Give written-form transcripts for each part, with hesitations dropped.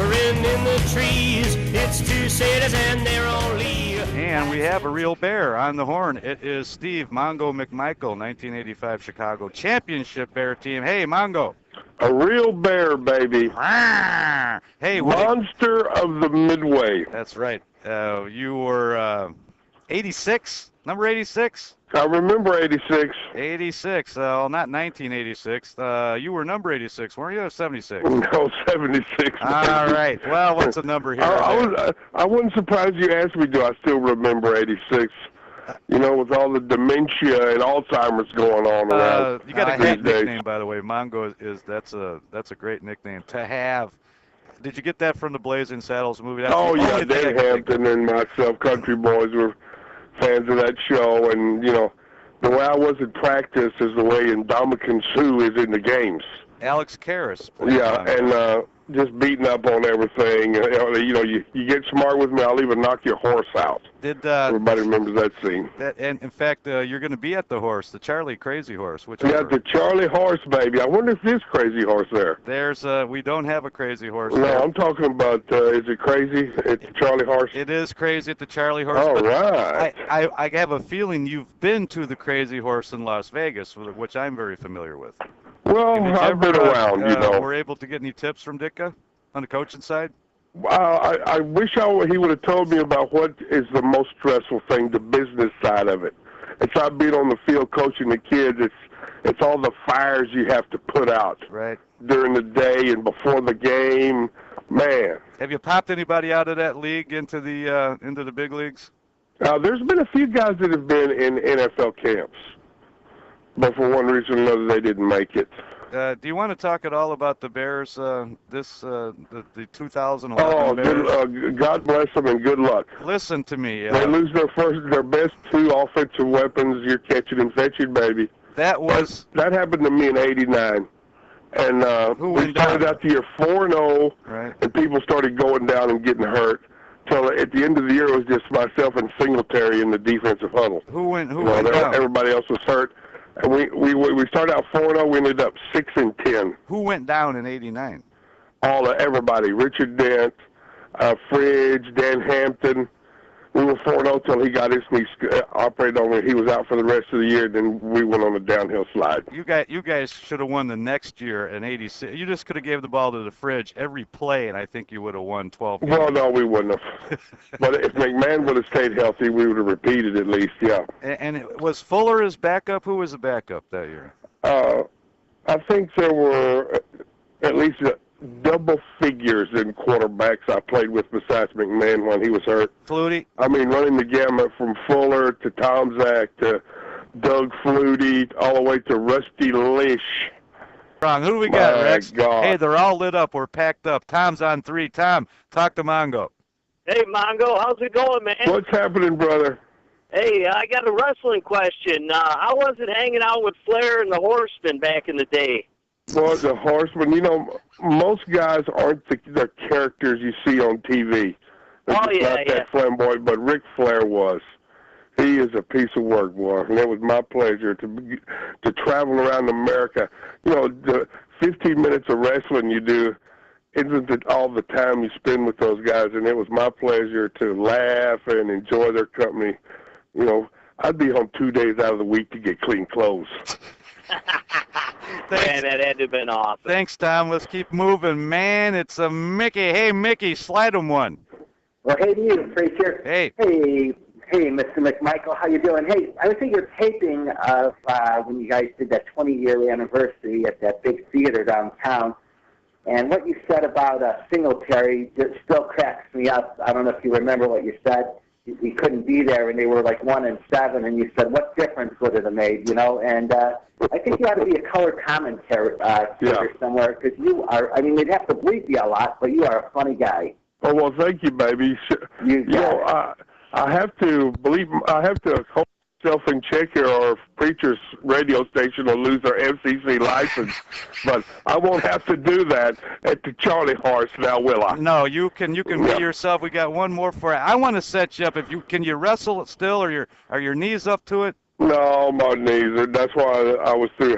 whispering in the trees. It's two sailors and they're on leave. And we have a real bear on the horn. It is Steve Mongo McMichael, 1985 Chicago Championship Bear Team. Hey, Mongo. A real bear, baby. Hey, monster of the Midway. That's right. You were 86, number 86. I remember 86. 86. Not 1986. You were number 86, weren't you? 76. No, 76. All right. Well, what's the number here? I wasn't surprised you asked me. Do I still remember 86? You know, with all the dementia and Alzheimer's going on around. You got a great nickname, by the way. Mongo that's a great nickname to have. Did you get that from the Blazing Saddles movie? That's yeah, Dan Hampton and myself, Country Boys, were fans of that show. And, you know, the way I was in practice is the way Indomitian Sue is in the games. Alex Karras. Yeah, and just beating up on everything. You know, you get smart with me, I'll even knock your horse out. Everybody remembers that scene. And in fact, you're going to be at the horse, the Charlie Crazy Horse. The Charlie Horse, baby. I wonder if there's Crazy Horse there. We don't have a Crazy Horse. No, there. I'm talking about, is it crazy at the Charlie Horse? It is crazy at the Charlie Horse. All right. I have a feeling you've been to the Crazy Horse in Las Vegas, which I'm very familiar with. Well, I've been around, you know. Were able to get any tips from Ditka on the coaching side? I wish he would have told me about what is the most stressful thing, the business side of it. It's not being on the field coaching the kids. It's all the fires you have to put out during the day and before the game. Man. Have you popped anybody out of that league into the big leagues? There's been a few guys that have been in NFL camps, but for one reason or another, they didn't make it. Do you want to talk at all about the Bears, the 2011 Bears? God bless them and good luck. Listen to me. They lose their best two offensive weapons. You're catching and fetching, baby. That happened to me in '89, and we started out the year 4-0, and people started going down and getting hurt. Till at the end of the year, it was just myself and Singletary in the defensive huddle. Who went down? Everybody else was hurt. And we started out 4-0. We ended up 6-10. Who went down in '89? Everybody. Richard Dent, Fridge, Dan Hampton. We were 4-0 till he got his knee operated on. He was out for the rest of the year. Then we went on a downhill slide. You guys should have won the next year in '86. You just could have gave the ball to the Fridge every play, and I think you would have won 12 games. Well, no, we wouldn't have. But if McMahon would have stayed healthy, we would have repeated at least, yeah. And was Fuller his backup? Who was the backup that year? I think there were at least double figures in quarterbacks I played with besides McMahon when he was hurt. Flutie? I mean, running the gamut from Fuller to Tom Zach to Doug Flutie all the way to Rusty Lish. Wrong. Who do we got, Rex? God. Hey, they're all lit up. We're packed up. Tom's on 3. Tom, talk to Mongo. Hey, Mongo. How's it going, man? What's happening, brother? Hey, I got a wrestling question. How was it hanging out with Flair and the Horsemen back in the day? Well, the Horsemen, you know, most guys aren't the characters you see on TV. Not that flamboyant, but Ric Flair was. He is a piece of work, boy, and it was my pleasure to travel around America. You know, the 15 minutes of wrestling you do isn't it all the time you spend with those guys, and it was my pleasure to laugh and enjoy their company. You know, I'd be home 2 days out of the week to get clean clothes. Man, that had to have been awesome. Thanks, Tom. Let's keep moving, man. It's a Mickey. Hey, Mickey, slide him one. Well, hey to you, Preacher. Hey. Hey, Mr. McMichael, how you doing? Hey, I was at your taping of when you guys did that 20-year anniversary at that big theater downtown, and what you said about Singletary just still cracks me up. I don't know if you remember what you said. He couldn't be there, and they were like 1-7, and you said, what difference would it have made, you know? And I think you ought to be a color commentary somewhere, because you are, I mean, they'd have to bleep you a lot, but you are a funny guy. Oh, well, thank you, baby. You know, I have to hold myself in check here, or Preacher's radio station will lose their FCC license. But I won't have to do that at the Charlie Horse now, will I? No, you can be yourself. We got one more for you. I want to set you up. Can you wrestle still, or are your knees up to it? No, my knees. That's why I was through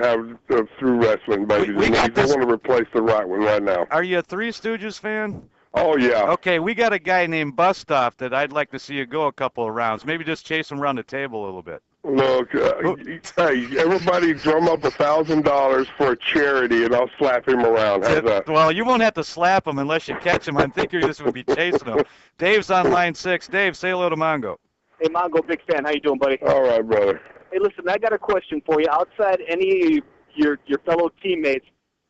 wrestling, baby. I want to replace the right one right now. Are you a Three Stooges fan? Oh, yeah. Okay, we got a guy named Bustoff that I'd like to see you go a couple of rounds. Maybe just chase him around the table a little bit. Look, hey, everybody drum up $1,000 for a charity, and I'll slap him around. How's that? Well, you won't have to slap him unless you catch him. I think you're just going to be chasing him. Dave's on line 6. Dave, say hello to Mongo. Hey, Mongo, big fan. How you doing, buddy? All right, brother. Hey, listen, I got a question for you. Outside any of your fellow teammates,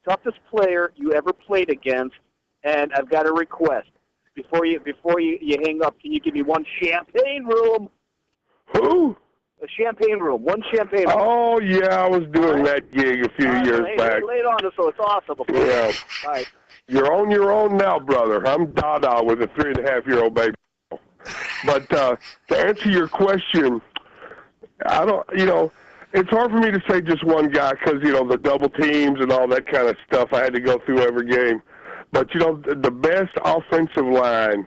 toughest player you ever played against, and I've got a request. Before you hang up, can you give me one champagne room? Who? A champagne room. One champagne room. Oh, yeah, I was doing that gig a few years back. Lay it on us, so it's awesome. Yeah. All right. You're on your own now, brother. I'm Dada with a 3.5-year-old baby. But to answer your question, I don't, it's hard for me to say just one guy because, the double teams and all that kind of stuff I had to go through every game. But, the best offensive line,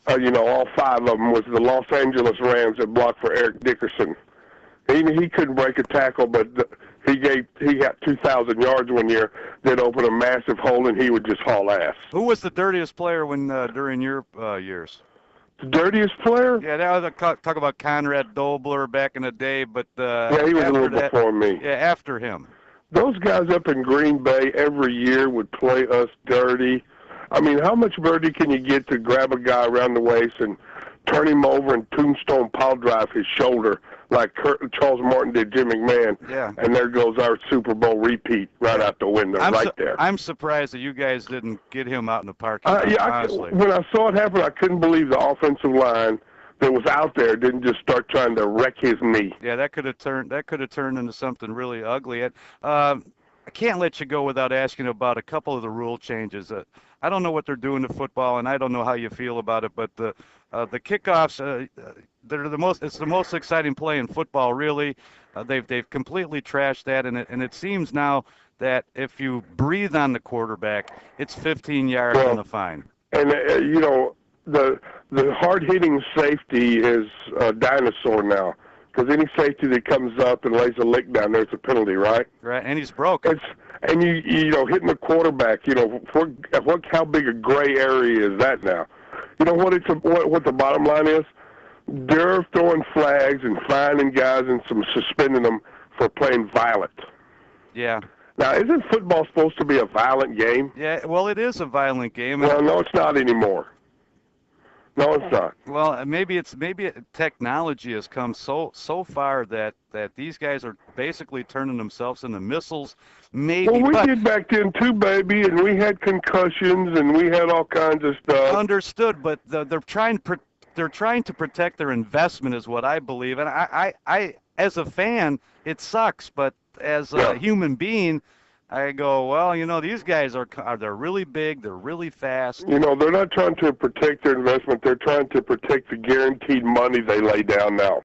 all 5 of them was the Los Angeles Rams that blocked for Eric Dickerson. He couldn't break a tackle, but he got 2,000 yards one year, then opened a massive hole, and he would just haul ass. Who was the dirtiest player during your years? The dirtiest player? Yeah, that was talk about Conrad Dobler back in the day, but yeah, he was a little before me. Yeah, after him. Those guys up in Green Bay every year would play us dirty. I mean, how much dirty can you get to grab a guy around the waist and turn him over and tombstone pile drive his shoulder like Charles Martin did Jim McMahon? Yeah. And there goes our Super Bowl repeat right out the window, there. I'm surprised that you guys didn't get him out in the parking lot, honestly. When I saw it happen, I couldn't believe the offensive line that was out there didn't just start trying to wreck his knee. Yeah, that could have turned into something really ugly. I can't let you go without asking about a couple of the rule changes. I don't know what they're doing to football, and I don't know how you feel about it, but the kickoffs, it's the most exciting play in football, really. They've completely trashed that, and it seems now that if you breathe on the quarterback, it's 15 yards and a fine. And the hard-hitting safety is a dinosaur now, because any safety that comes up and lays a lick down, there's a penalty, right? Right, and he's broke. And hitting the quarterback, how big a gray area is that now? You know what the bottom line is? They're throwing flags and fining guys and suspending them for playing violent. Yeah. Now, isn't football supposed to be a violent game? Yeah, well, it is a violent game. Well, no, it's not anymore. No, it's not. Well, maybe technology has come so far that these guys are basically turning themselves into missiles. Maybe. Well, we did back then too, baby, and we had concussions and we had all kinds of stuff. Understood, but they're trying to protect their investment, is what I believe. And I as a fan, it sucks, but as a human being, I go, well, these guys they're really big, they're really fast. They're not trying to protect their investment. They're trying to protect the guaranteed money they lay down now.